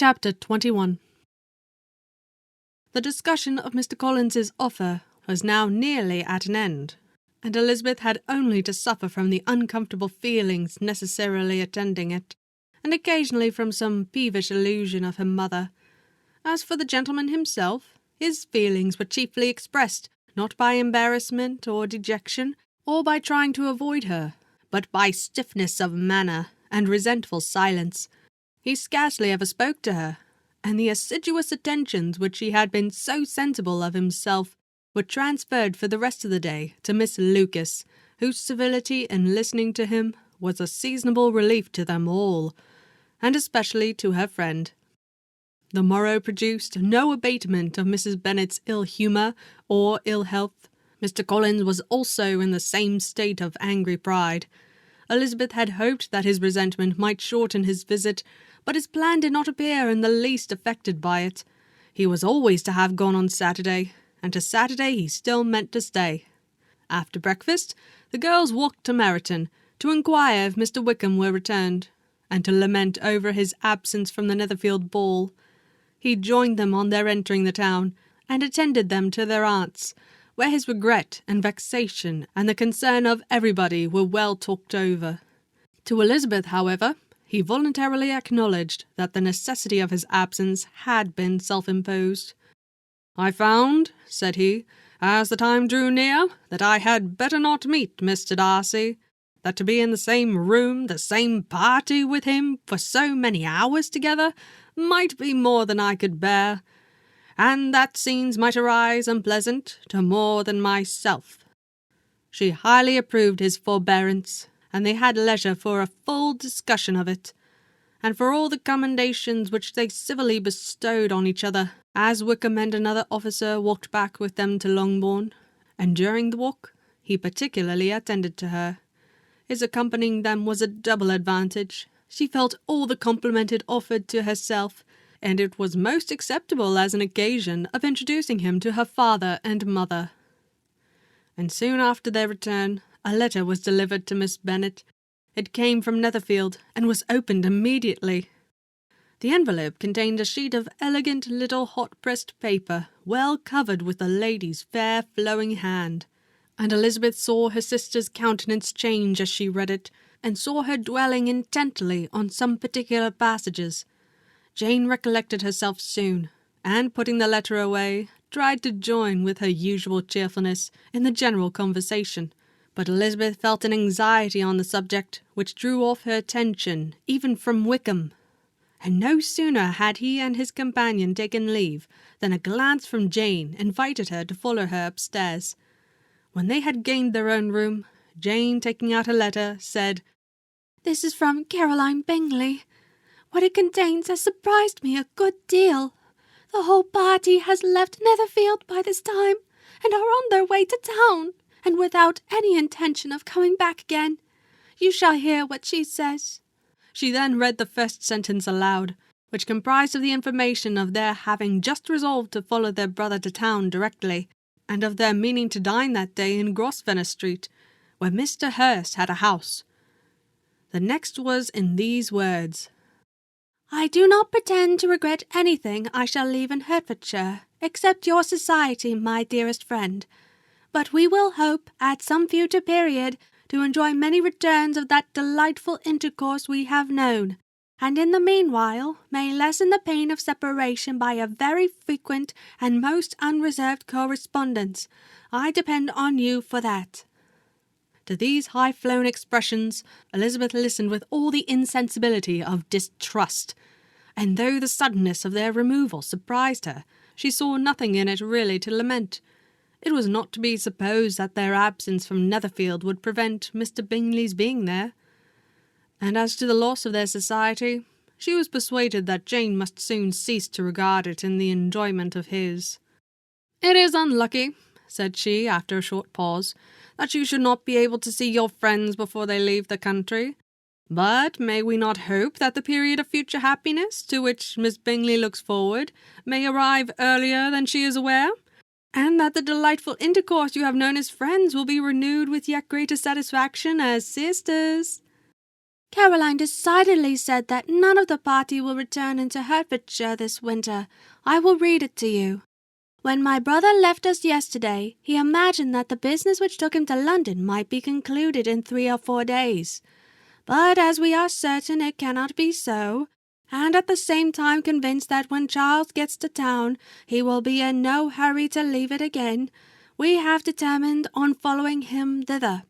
Chapter 21. The discussion of Mr. Collins's offer was now nearly at an end, and Elizabeth had only to suffer from the uncomfortable feelings necessarily attending it, and occasionally from some peevish allusion of her mother. As for the gentleman himself, his feelings were chiefly expressed, not by embarrassment or dejection, or by trying to avoid her, but by stiffness of manner and resentful silence. He scarcely ever spoke to her, and the assiduous attentions which he had been so sensible of himself were transferred for the rest of the day to Miss Lucas, whose civility in listening to him was a seasonable relief to them all, and especially to her friend. The morrow produced no abatement of Mrs. Bennet's ill-humour or ill-health. Mr. Collins was also in the same state of angry pride. Elizabeth had hoped that his resentment might shorten his visit, but his plan did not appear in the least affected by it. He was always to have gone on Saturday, and to Saturday he still meant to stay. After breakfast, the girls walked to Meryton, to inquire if Mr. Wickham were returned, and to lament over his absence from the Netherfield ball. He joined them on their entering the town, and attended them to their aunt's, where his regret and vexation and the concern of everybody were well talked over. To Elizabeth, however, he voluntarily acknowledged that the necessity of his absence had been self-imposed. "I found," said he, "as the time drew near, that I had better not meet Mr. Darcy, that to be in the same room, the same party with him, for so many hours together, might be more than I could bear, and that scenes might arise unpleasant to more than myself." She highly approved his forbearance, and they had leisure for a full discussion of it, and for all the commendations which they civilly bestowed on each other, as Wickham and another officer walked back with them to Longbourn, and during the walk he particularly attended to her. His accompanying them was a double advantage. She felt all the compliment it offered to herself, and it was most acceptable as an occasion of introducing him to her father and mother. And soon after their return, a letter was delivered to Miss Bennet. It came from Netherfield, and was opened immediately. The envelope contained a sheet of elegant little hot-pressed paper, well covered with the lady's fair flowing hand, and Elizabeth saw her sister's countenance change as she read it, and saw her dwelling intently on some particular passages. Jane recollected herself soon, and, putting the letter away, tried to join with her usual cheerfulness in the general conversation. But Elizabeth felt an anxiety on the subject which drew off her attention even from Wickham, and no sooner had he and his companion taken leave than a glance from Jane invited her to follow her upstairs. When they had gained their own room, Jane, taking out a letter, said, "This is from Caroline Bingley. What it contains has surprised me a good deal. The whole party has left Netherfield by this time, and are on their way to town, and without any intention of coming back again. You shall hear what she says." She then read the first sentence aloud, which comprised of the information of their having just resolved to follow their brother to town directly, and of their meaning to dine that day in Grosvenor Street, where Mr. Hurst had a house. The next was in these words: "I do not pretend to regret anything I shall leave in Hertfordshire, except your society, my dearest friend. But we will hope, at some future period, to enjoy many returns of that delightful intercourse we have known, and in the meanwhile may lessen the pain of separation by a very frequent and most unreserved correspondence. I depend on you for that." To these high-flown expressions Elizabeth listened with all the insensibility of distrust, and though the suddenness of their removal surprised her, she saw nothing in it really to lament. It was not to be supposed that their absence from Netherfield would prevent Mr. Bingley's being there, and as to the loss of their society, she was persuaded that Jane must soon cease to regard it in the enjoyment of his. "It is unlucky," said she, after a short pause, "that you should not be able to see your friends before they leave the country. But may we not hope that the period of future happiness, to which Miss Bingley looks forward, may arrive earlier than she is aware, and that the delightful intercourse you have known as friends will be renewed with yet greater satisfaction as sisters?" Caroline decidedly said that none of the party will return into Hertfordshire this winter. I will read it to you. When my brother left us yesterday, he imagined that the business which took him to London might be concluded in 3 or 4 days. But as we are certain it cannot be so, and at the same time convinced that when Charles gets to town he will be in no hurry to leave it again, we have determined on following him thither,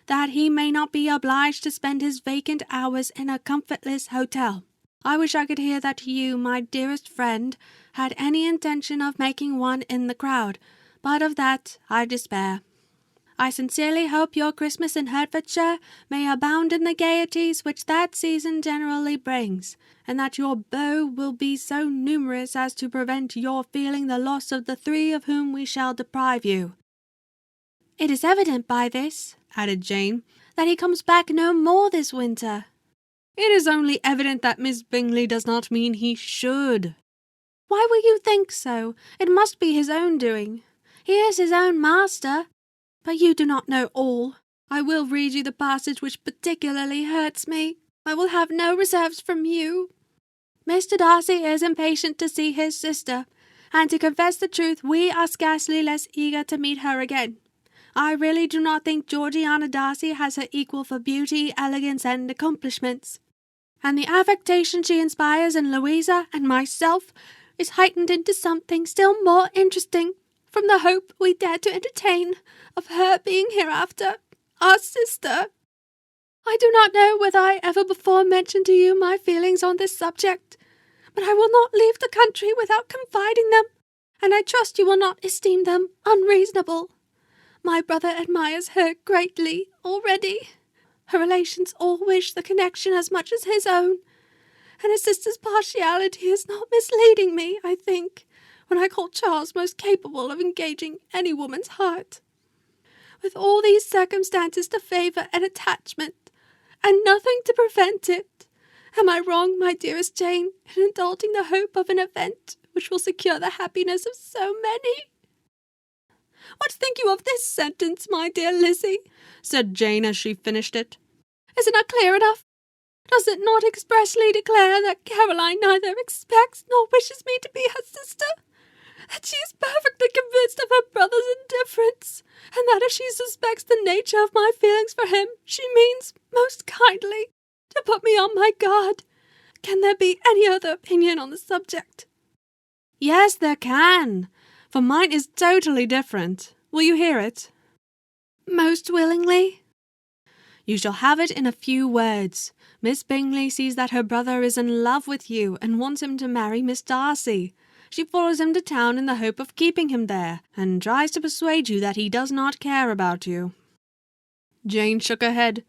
that he may not be obliged to spend his vacant hours in a comfortless hotel. I wish I could hear that you, my dearest friend, had any intention of making one in the crowd, but of that I despair. I sincerely hope your Christmas in Hertfordshire may abound in the gaieties which that season generally brings, and that your beaux will be so numerous as to prevent your feeling the loss of the 3 of whom we shall deprive you. It is evident by this, added Jane, that he comes back no more this winter. It is only evident that Miss Bingley does not mean he should. Why will you think so? It must be his own doing. He is his own master. But you do not know all. I will read you the passage which particularly hurts me. I will have no reserves from you. Mr. Darcy is impatient to see his sister, and to confess the truth, we are scarcely less eager to meet her again. I really do not think Georgiana Darcy has her equal for beauty, elegance, and accomplishments. And the affectation she inspires in Louisa and myself is heightened into something still more interesting from the hope we dare to entertain of her being hereafter our sister. I do not know whether I ever before mentioned to you my feelings on this subject, but I will not leave the country without confiding them, and I trust you will not esteem them unreasonable. My brother admires her greatly already. Her relations all wish the connection as much as his own, and his sister's partiality is not misleading me, I think, when I call Charles most capable of engaging any woman's heart. With all these circumstances to favour an attachment, and nothing to prevent it, am I wrong, my dearest Jane, in indulging the hope of an event which will secure the happiness of so many? What think you of this sentence, my dear Lizzie? Said Jane as she finished it. Is it not clear enough? Does it not expressly declare that Caroline neither expects nor wishes me to be her sister? That she is perfectly convinced of her brother's indifference, and that if she suspects the nature of my feelings for him, she means, most kindly, to put me on my guard. Can there be any other opinion on the subject? Yes, there can, for mine is totally different. Will you hear it? Most willingly. You shall have it in a few words. Miss Bingley sees that her brother is in love with you and wants him to marry Miss Darcy. She follows him to town in the hope of keeping him there, and tries to persuade you that he does not care about you. Jane shook her head.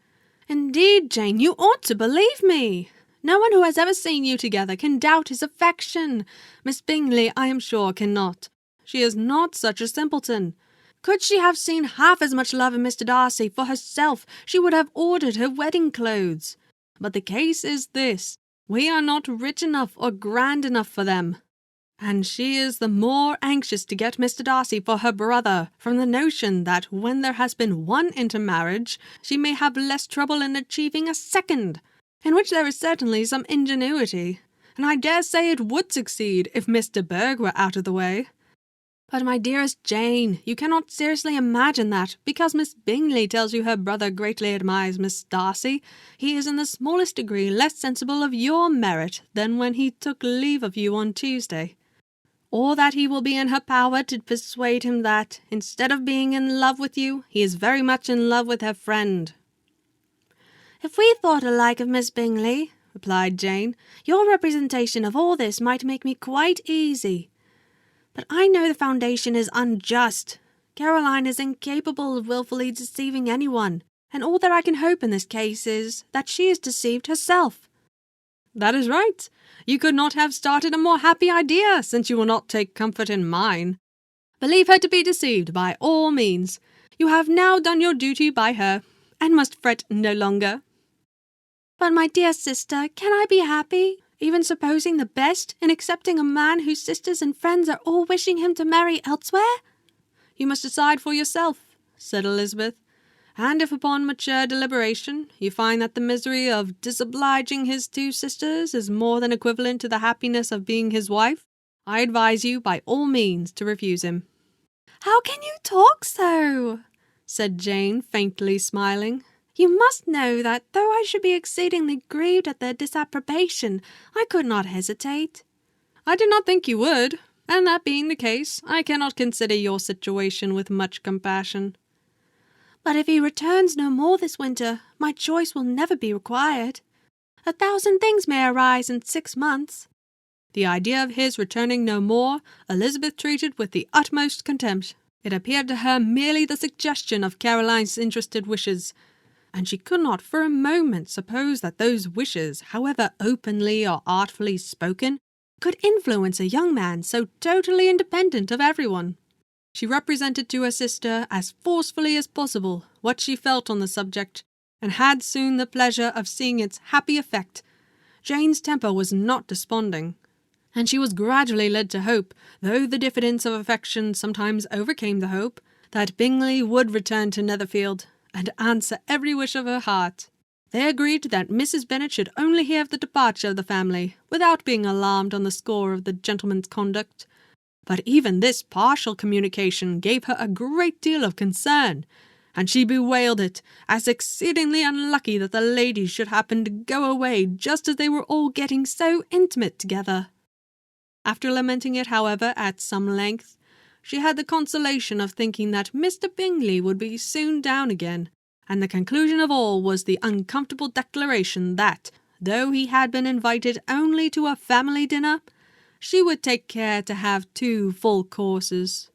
Indeed, Jane, you ought to believe me. No one who has ever seen you together can doubt his affection. Miss Bingley, I am sure, cannot. She is not such a simpleton. Could she have seen half as much love in Mr. Darcy for herself, she would have ordered her wedding clothes. But the case is this. We are not rich enough or grand enough for them. And she is the more anxious to get Mr. Darcy for her brother, from the notion that when there has been one intermarriage, she may have less trouble in achieving a second, in which there is certainly some ingenuity, and I dare say it would succeed if Mr. Berg were out of the way. But my dearest Jane, you cannot seriously imagine that, because Miss Bingley tells you her brother greatly admires Miss Darcy, he is in the smallest degree less sensible of your merit than when he took leave of you on Tuesday. Or that he will be in her power to persuade him that, instead of being in love with you, he is very much in love with her friend. If we thought alike of Miss Bingley, replied Jane, your representation of all this might make me quite easy. But I know the foundation is unjust. Caroline is incapable of wilfully deceiving anyone, and all that I can hope in this case is that she is deceived herself. That is right. You could not have started a more happy idea, since you will not take comfort in mine. Believe her to be deceived by all means. You have now done your duty by her, and must fret no longer. But, my dear sister, can I be happy, even supposing the best, in accepting a man whose sisters and friends are all wishing him to marry elsewhere? You must decide for yourself, said Elizabeth, and if upon mature deliberation you find that the misery of disobliging his two sisters is more than equivalent to the happiness of being his wife, I advise you by all means to refuse him." "How can you talk so?" said Jane, faintly smiling. "You must know that, though I should be exceedingly grieved at their disapprobation, I could not hesitate." "I did not think you would, and that being the case, I cannot consider your situation with much compassion." "But if he returns no more this winter, my choice will never be required. 1,000 things may arise in 6 months." The idea of his returning no more Elizabeth treated with the utmost contempt. It appeared to her merely the suggestion of Caroline's interested wishes, and she could not for a moment suppose that those wishes, however openly or artfully spoken, could influence a young man so totally independent of everyone. She represented to her sister as forcefully as possible what she felt on the subject, and had soon the pleasure of seeing its happy effect. Jane's temper was not desponding, and she was gradually led to hope, though the diffidence of affection sometimes overcame the hope, that Bingley would return to Netherfield, and answer every wish of her heart. They agreed that Mrs. Bennet should only hear of the departure of the family, without being alarmed on the score of the gentleman's conduct. But even this partial communication gave her a great deal of concern, and she bewailed it as exceedingly unlucky that the ladies should happen to go away just as they were all getting so intimate together. After lamenting it, however, at some length, she had the consolation of thinking that Mr. Bingley would be soon down again, and the conclusion of all was the uncomfortable declaration that, though he had been invited only to a family dinner, she would take care to have 2 full courses.